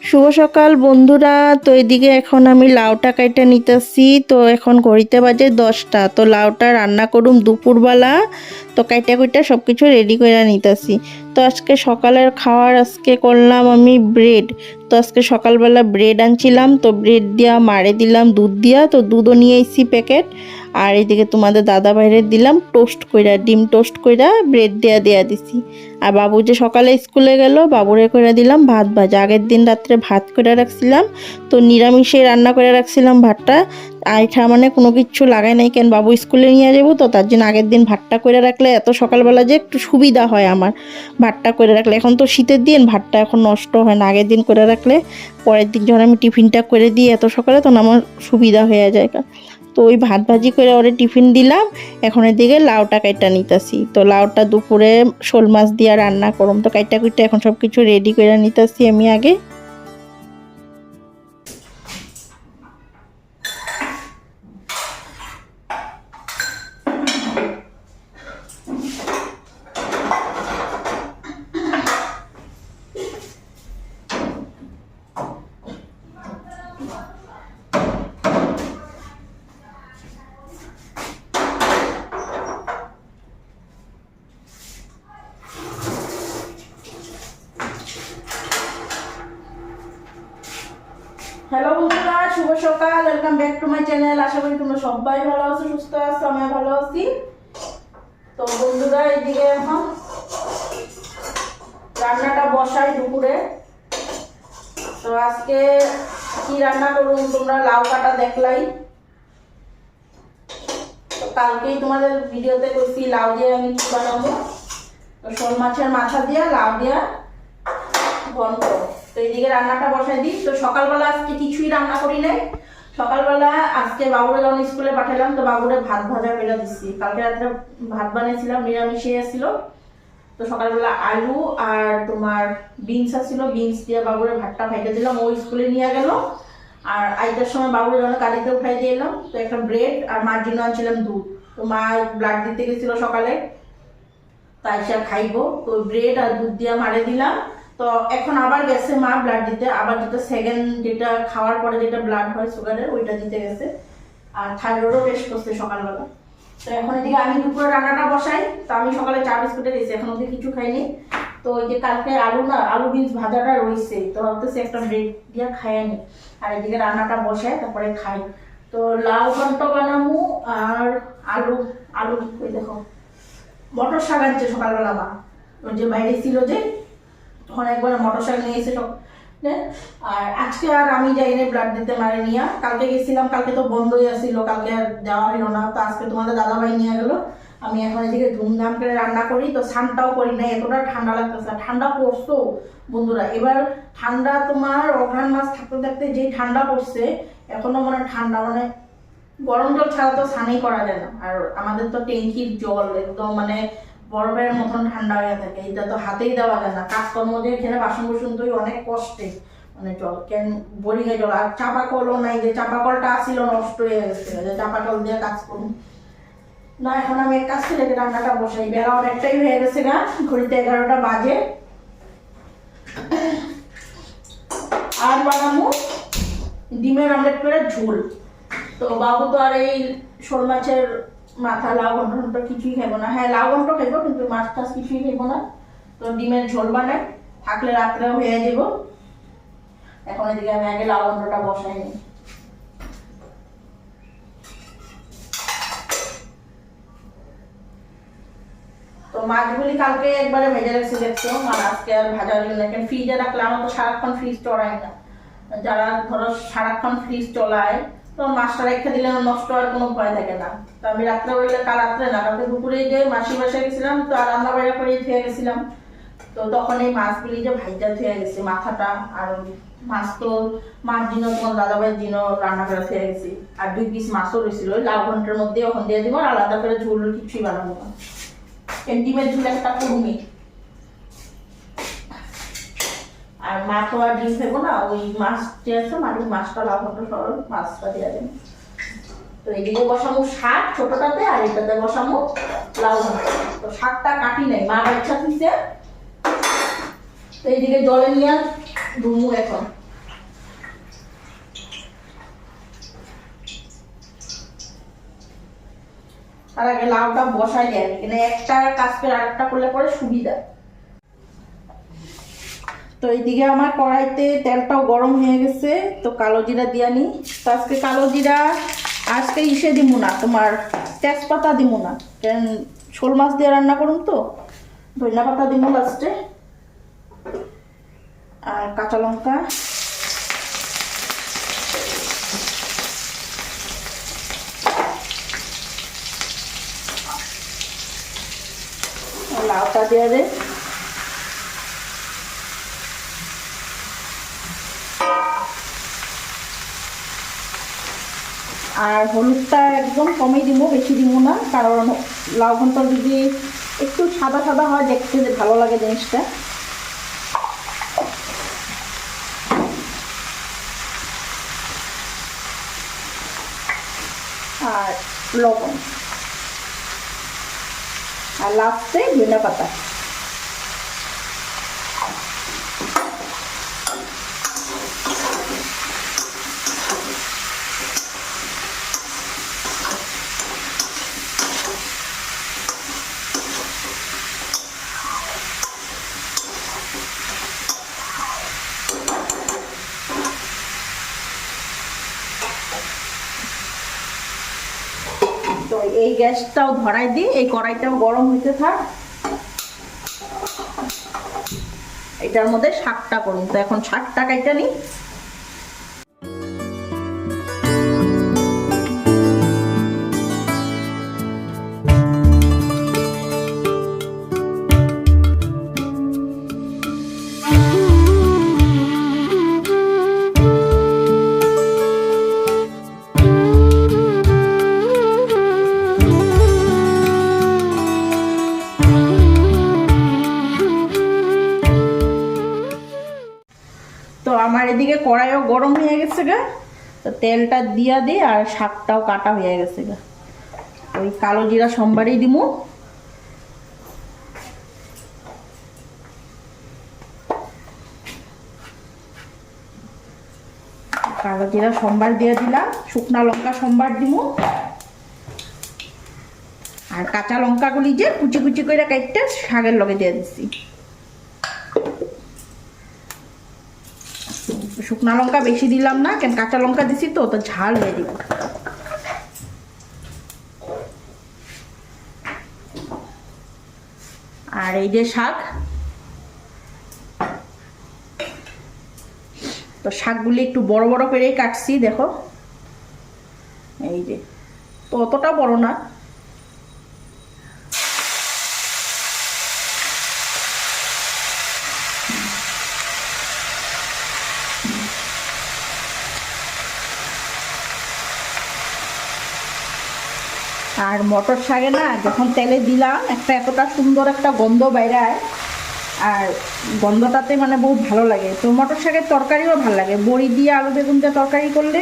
শুভ সকাল বন্ধুরা। তো এদিকে এখন আমি লাউটা কাইটা নিতেছি। তো এখন ঘড়িতে বাজে 10টা। তো লাউটা রান্না করুম দুপুরবেলা। তো কাইটা কুইটা সব কিছু রেডি করে নিতেছি। তো আজকে সকালের খাওয়ার আজকে করলাম আমি ব্রেড। তো আজকে সকালবেলা ব্রেড আনছিলাম, তো ব্রেড দিয়া মারে দিলাম দুধ দিয়া। তো দুধও নিয়ে এসেছি প্যাকেট। আর এদিকে তোমাদের দাদা ভাইরে দিলাম টোস্ট কইরা, ডিম টোস্ট কইরা ব্রেড দেয়া দিছি। আর বাবু যে সকালে স্কুলে গেল, বাবুরে করে দিলাম ভাত ভাজা। আগের দিন রাত্রে ভাত করে রাখছিলাম, তো নিরামিষে রান্না করে রাখছিলাম ভাতটা। আইঠা মানে কোনো কিছু লাগাই নাই, কেন বাবু স্কুলে নিয়ে যাবো, তো তার জন্য আগের দিন ভাতটা করে রাখলে এত সকালবেলা যে একটু সুবিধা হয় আমার ভাতটা করে রাখলে। এখন তো শীতের দিন, ভাতটা এখন নষ্ট হয় না। আগের দিন করে রাখলে পরের দিন যখন আমি টিফিনটা করে দিই এত সকালে, তখন আমার সুবিধা হয়ে যায়। তো ওই ভাত ভাজি করে ওরে টিফিন দিলাম। এখন এদিকে লাউটা কাইটা নিতেছি। তো লাউটা দুপুরে শোল মাছ দিয়ে রান্না করুম। তো কাইটা কুইটা এখন সব কিছু রেডি করে নিতেছি আমি আগে। হ্যালো বন্ধুরা, শুভ সকাল। Welcome back to my channel. আশা করি তোমরা সবাই ভালো আছো, সুস্থ আছো, আমি ভালো আছি। তো বন্ধুরা এইদিকে এখন রান্নাটা বসাই দুপুরে। তো আজকে কি রান্না করুন তোমরা লাউ কাটা দেখলাই। তো কালকেই তোমাদের ভিডিওতে কইছি লাউ দিয়ে আমি কি বানাবো। তো শোল মাছের মাথা দিয়ে লাউ দিয়ে ঘন্ট। তো এইদিকে রান্নাটা বসাই দিই। তো সকালবেলা আজকে কিছুই রান্না করি নাই। সকালবেলা আজকে বাবুরে যখন স্কুলে পাঠালাম, তো বাবুরে ভাত ভাজা বেলা দিচ্ছি। কালকে রাত্রে ভাত বানিয়েছিলাম, নিরামিষে আসছিল। তো সকালবেলা আলু আর তোমার বিনস আসছিল, বিনস দিয়ে বাবুরে ভাতটা ভাইতে দিলাম। ও স্কুলে নিয়ে গেল। আর আইটার সময় বাবুরে যখন গাড়িতে উঠাই দিয়ে এলাম, তো একটা ব্রেড আর মার জন্য আনছিলাম দুধ। তো মা ব্লাড দিতে গেছিল সকালে, তাই সে খাইবো। তো ব্রেড আর দুধ দিয়ে মারে দিলাম। তো এখন আবার গেছে মা ব্লাড দিতে, আবার যেটা সেকেন্ড যেটা খাওয়ার পরে যেটা ব্লাড হয় সুগারের, ওইটা দিতে গেছে। আর থাইরয়েডও টেস্ট করছে সকালবেলা। তো এখন এদিকে আমি দুপুরে রান্নাটা বসাই। তো আমি সকালে চা বিস্কুটে দিয়েছি, এখন অব্দি কিছু খাইনি। তো ওই যে কালকে আলু বিনস ভাজাটা রয়েছে, তো ভাবতেছি একটা ব্রেড দিয়ে খাইয়ে নি। আর এদিকে রান্নাটা বসাই, তারপরে খাই। তো লাউ ঘন্ট বানাবো। আর আলু আলু ওই দেখো মটর শাক আনছে সকালবেলা মা, ওই যে বাইরে ছিল যে, তখন একবার মটর শাক নিয়ে এসে সব। আর আজকে আর আমি যাইনি ব্লাড দিতে মারে নিয়ে। কালকে গেছিলাম, কালকে তো বন্ধই আসছিল, কালকে আর দেওয়া হলো না। তো আজকে তোমাদের দাদাভাই নিয়ে গেল। আমি এখন এদিকে ধুমধাম করে রান্না করি। তো স্নানটাও করি না, এতটা ঠান্ডা লাগতেছে। ঠান্ডা পড়তো বন্ধুরা, এবার ঠান্ডা তোমার অঘ্রাণ মাস থাকতে থাকতে যে ঠান্ডা পড়ছে, এখনো মানে ঠান্ডা মানে গরম জল ছাড়া তো স্নানই করা যায় না। আর আমাদের তো ট্যাঙ্কির জল একদম মানে বরফের মতন ঠান্ডা হয়ে থাকে। এটা তো হাতেই দেওয়া যায় না। কাজকর্ম যে এখানে বাসন কুসন তো অনেক কষ্টে, মানে জল কেন বোরিংয়ে জল। আর চাপা কলও নাই, যে চাপা কলটা আসছিল নষ্ট হয়ে গেছে, যে চাপা কল দিয়ে কাজ করুন না। এখন আমি এক কাজ করে রান্নাটা বসাই। বেলা অনেকটাই হয়ে গেছে গা, ঘড়িতে 11টা বাজে। আর বানাবো ডিমের অমলেট করে ঝোল। তো বাবু তো আর এই শোল মাছের মাথা লাউ ঘন্ট কিছুই খাইবো না। হ্যাঁ লাউ ঘন্ট খাইবো, কিন্তু মাছ টাছ কিছুই খাইবো না। তো ডিমের ঝোল বানাই, থাকলে রাত্রেও হয়ে যাব। এখন এদিকে আমি আগে লাউ ঘন্টটা বসাই নিই। তো মাছগুলি কালকে একবারে ভেজে রাখছি দেখছো, আর আজকে আর ভাজা হইল না। কেন ফ্রিজে রাখলে আমার তো সারাক্ষণ ফ্রিজ চড়াই না। যারা ধরো সারাক্ষণ ফ্রিজ চলায়, তো মাছটা রেখে দিলে নষ্ট হওয়ার কোনো ভয় থাকে না। তো আমি রাত্রে বললে, কাল রাত্রে না, কালকে দুপুরে যে মাসি বাসায় গেছিলাম, তো আর রান্না বাইরে করে ধুয়ে গেছিলাম। তো তখন এই মাছগুলি যে ভাইজা ধুয়ে গেছি মাথাটা। আর মাছ তো মাছ দিন তোমার দাদাভাইয়ের দিনও রান্না করে ধুয়ে গেছি। আর 2 পিস মাছও রয়েছিল, ওই লাউ ঘন্টের মধ্যে ওখান দিয়ে দিব। আর আলাদা করে ঝোল কিছুই বানাবো না। ডিমের ঝোল একটা করুমি। আর মা তো আর ডিম খাবো না, ওই মাছ যে আছে মাছটা লাউ ঘন্ট সরল মাছটা দিয়ে দেবে। তো এদিকে বসামো শাক ছোটটাতে, আর এটাতে বসামো লাউ ঘন্ট। তো শাকটা কাটি নাই, মা বাচ্চা দিচ্ছে। তো এইদিকে জলে নিয়ে ধুমু এখন। আর আগে লাউটা বসাই দেয়, এখানে একটা কাজ করে আরেকটা করলে পরে সুবিধা। তো এইদিকে আমার কড়াইতে তেলটাও গরম হয়ে গেছে, তো কালো জিরা দিয়া নি। তো আজকে কালো জিরা আজকে ইসে দিব না, তোমার তেজপাতা দিব না, কারণ শোল মাছ দিয়ে রান্না করুন তো। ধনিয়া পাতা দিব লাস্টে, আর কাঁচা লঙ্কা, লাউটা দিয়ে দে, আর হলুদটা একদম কমই দিব, বেশি দিব না, কারণ লাউ ঘন্ট যদি একটু সাদা সাদা হয় দেখতে ভালো লাগে জিনিসটা। আর লবণ, আর লাস্টে ধনিয়া পাতা। তো এই গ্যাসটাও ধরাই দিই, এই কড়াইটাও গরম হইতে থাক। এটার মধ্যে শাকটা করুন, তো এখন শাকটা কাইটা নিই। তো আমার এদিকে কড়াইও গরম হয়ে গেছে গা, তো তেলটা দিয়া দিই, আর শাকটাও কাটা হয়ে গেছে গা। ওই কালো জিরা সোমবারই দিমু, কালো জিরা সোমবার দিয়ে দিলাম, শুকনা লঙ্কা সোমবার দিমু, আর কাঁচা লঙ্কাগুলি যে কুচি কুচি করে কাটতে শাকের লগে দিয়ে দিচ্ছি। শুকনা লঙ্কা বেশি দিলাম না, কেন কাঁচা লঙ্কা দিছি তো তো ঝাল হয়ে দিব। আর এই যে শাক, তো শাকগুলি একটু বড় বড় করেই কাটছি, দেখো এই যে, তো অতটা বড় না। আর মটর শাকে না যখন তেলে দিলাম একটা এতটা সুন্দর একটা গন্ধ বাইরায়, আর গন্ধটাতে মানে বহুত ভালো লাগে। তো মটর শাকের তরকারিও ভালো লাগে, বড়ি দিয়ে আলু বেগুন দিয়ে তরকারি করলে।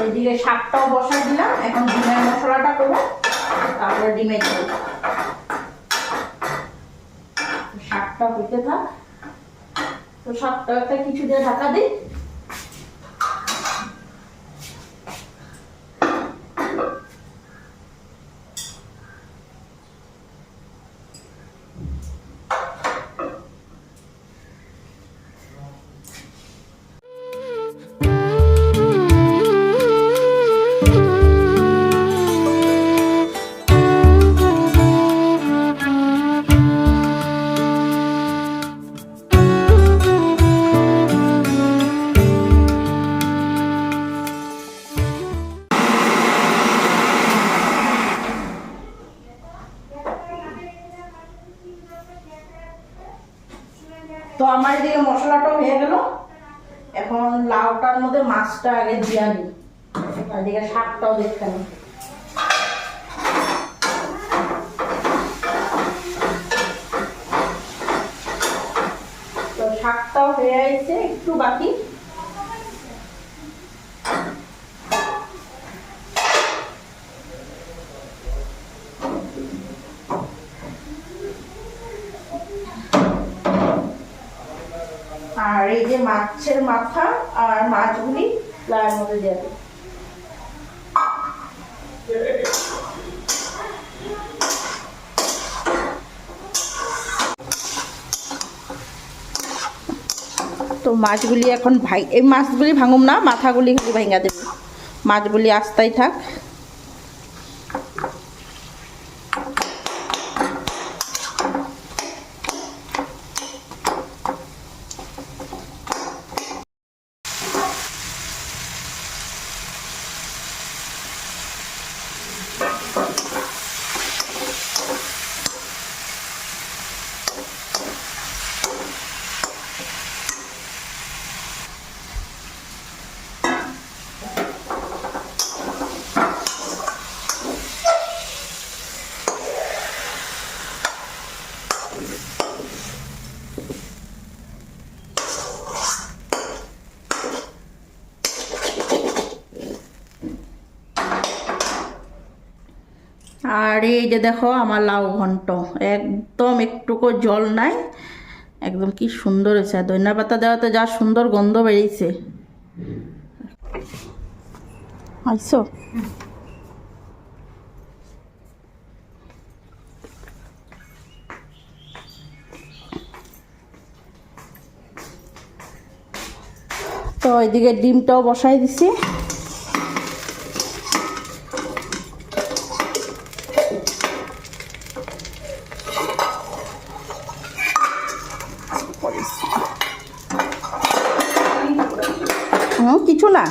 এদিকে শাকটাও বসাই দিলাম, এখন ডিমের মশলাটা করবো, তারপরে ডিমের ঝোল। শাকটা হইতে থাক, তো শাকটা একটা কিছু দিয়ে ঢাকা দিই। তো আমার এদিকে মশলাটা হয়ে গেল, এখন লাউটার মধ্যে মাছটা আগে দিয়ে নিই, এদিকে শাকটাও দেখতে নিই। তো শাকটা মাথাও হয়ে আছে, একটু বাকি। আর এই যে মাছের মাথা আর মাছগুলি লাউয়ের মধ্যে দিয়ে দেব। তো মাছগুলি এখন এই মাছগুলি ভাঙুম না, মাথাগুলি খালি ভাঙা দেব, মাছগুলি আস্তাই থাক। আর এই যে দেখো আমার লাউ ঘন্ট, একদম একটুকু জল নাই, একদম কি সুন্দর হয়েছে। ধনিয়া পাতা দেওয়াতে যা সুন্দর গন্ধ বেরিয়েছে। আইসো তো এদিকে ডিমটাও বসাই দিছি। কিছু না,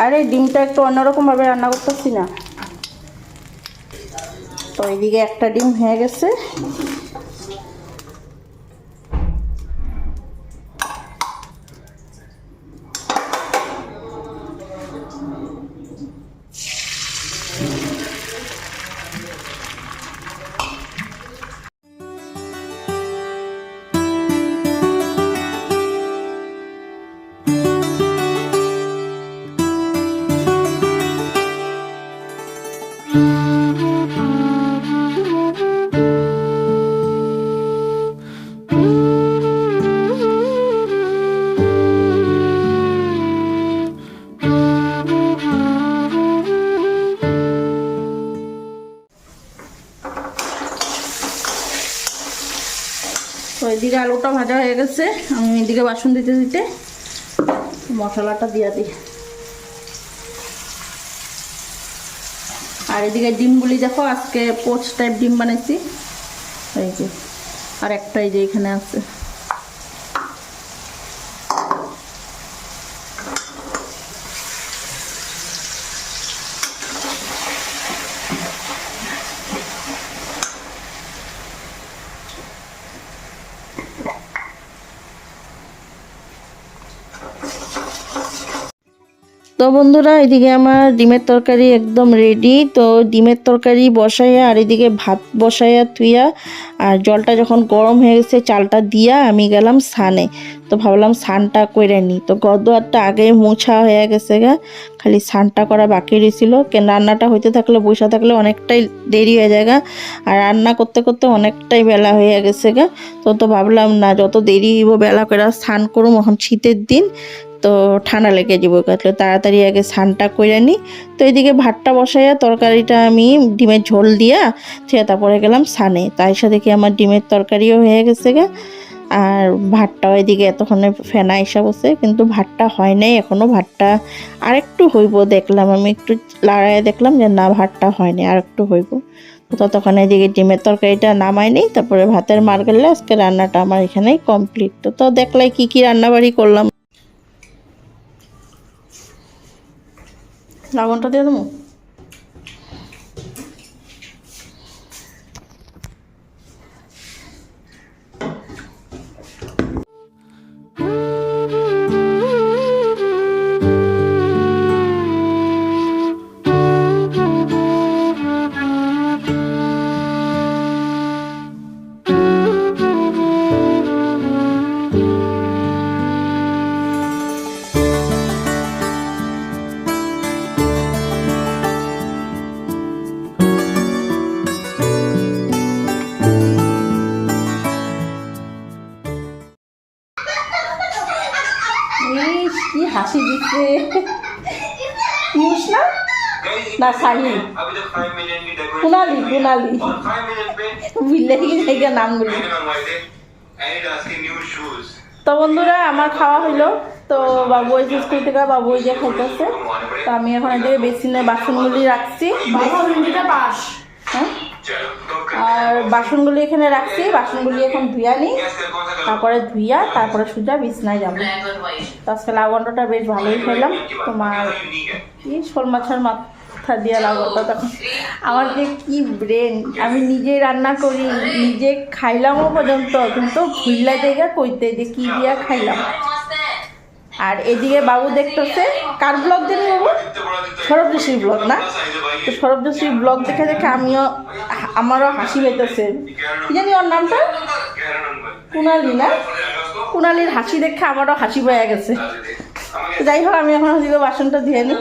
আরে ডিমটা একটু অন্যরকম ভাবে রান্না করতেছি না। তো এইদিকে একটা ডিম হয়ে গেছে। তো এদিকে আলুটা ভাজা হয়ে গেছে, আমি এদিকে বাসন দিতে দিতে মশলাটা দিয়ে দিই। আর এদিকে ডিমগুলি দেখো, আজকে পোচ টাইপ ডিম বানাইছি, এই যে আর একটাই যে এখানে আছে। তো বন্ধুরা, এদিকে আমার ডিমের তরকারি একদম রেডি। তো ডিমের তরকারি বসাইয়া আর এদিকে ভাত বসাইয়া থুইয়া, আর জলটা যখন গরম হয়ে গেছে চালটা দিয়া আমি গেলাম সানে। তো ভাবলাম সানটা করে নিই। তো গদোয়ারটা আগে মোছা হয়ে গেছে গা, খালি সানটা করা বাকি রয়েছিল। কেন রান্নাটা হইতে থাকলে বসে থাকলে অনেকটাই দেরি হয়ে যায় গা, আর রান্না করতে করতে অনেকটাই বেলা হয়ে গেছে গা। তো ভাবলাম না, যত দেরি হইব বেলা করে স্নান করুম, এখন শীতের দিন তো ঠান্ডা লেগে যাবো, কাটলে তাড়াতাড়ি আগে স্নানটা করে নিই। তো এইদিকে ভাতটা বসাইয়া তরকারিটা আমি ডিমের ঝোল দিয়া তারপরে গেলাম সানে। তাই সাথে কি আমার ডিমের তরকারিও হয়ে গেছে গে, আর ভাতটাও এদিকে এতক্ষণে ফেনা এসে বসে, কিন্তু ভাতটা হয় নাই এখনও। ভাতটা আরেকটু হইব দেখলাম, আমি একটু লাড়াই দেখলাম যে না ভাতটা হয়নি, আর একটু হইব। তো ততক্ষণ এদিকে ডিমের তরকারিটা নামাই নেই, তারপরে ভাতের মার গেলে আজকে রান্নাটা আমার এখানেই কমপ্লিট। তো দেখলাই কি কি রান্নাবাড়ি করলাম। লবণটা দিয়ে দেবো। ना साहिल अभी तक 5 मिलियन की डेकोरेशन कुनाली कुनाली और 5 मिलियन पे भूले ही जाएगा नामগুলো मैंने मंगवाए थे एडिडास के न्यू शूज। তো বন্ধুরা আমার খাওয়া হইলো তো বাবু ওই যে স্কুল থেকে বাবু ওই যে খাইতেছে তো আমি এখন এদিকে বেসিনে বাসনগুলি রাখছি হ্যাঁ আর বাসনগুলি এখানে রাখছি বাসনগুলি এখন ধুইয়া নিই তারপরে ধুইয়া তারপরে সোজা বিছনায় যাবো তো আজকে লাউ ঘন্টটা বেশ ভালোই খেলাম তোমার কি শোল মাছের মাথা দিয়ে লাউ ঘন্টা তখন আমার যে কি ব্রেন আমি নিজেই রান্না করি নিজে খাইলামও পর্যন্ত কিন্তু ভুইলা জায়গা কইতে যে কি দিয়া খাইলাম আর এদিকে বাবু দেখতেছে কার ব্লগ দেবে বাবু সৌরভদর্শীর ব্লগ না তো সৌরভদর্শীর ব্লগ দেখে দেখে আমারও হাসি পেতেছে কি জানি ওর নামটা কুনালি না কুনালির হাসি দেখে আমারও হাসি পেয়ে গেছে যাই হোক আমি এখন হচ্ছে বাসনটা ধুয়ে নিই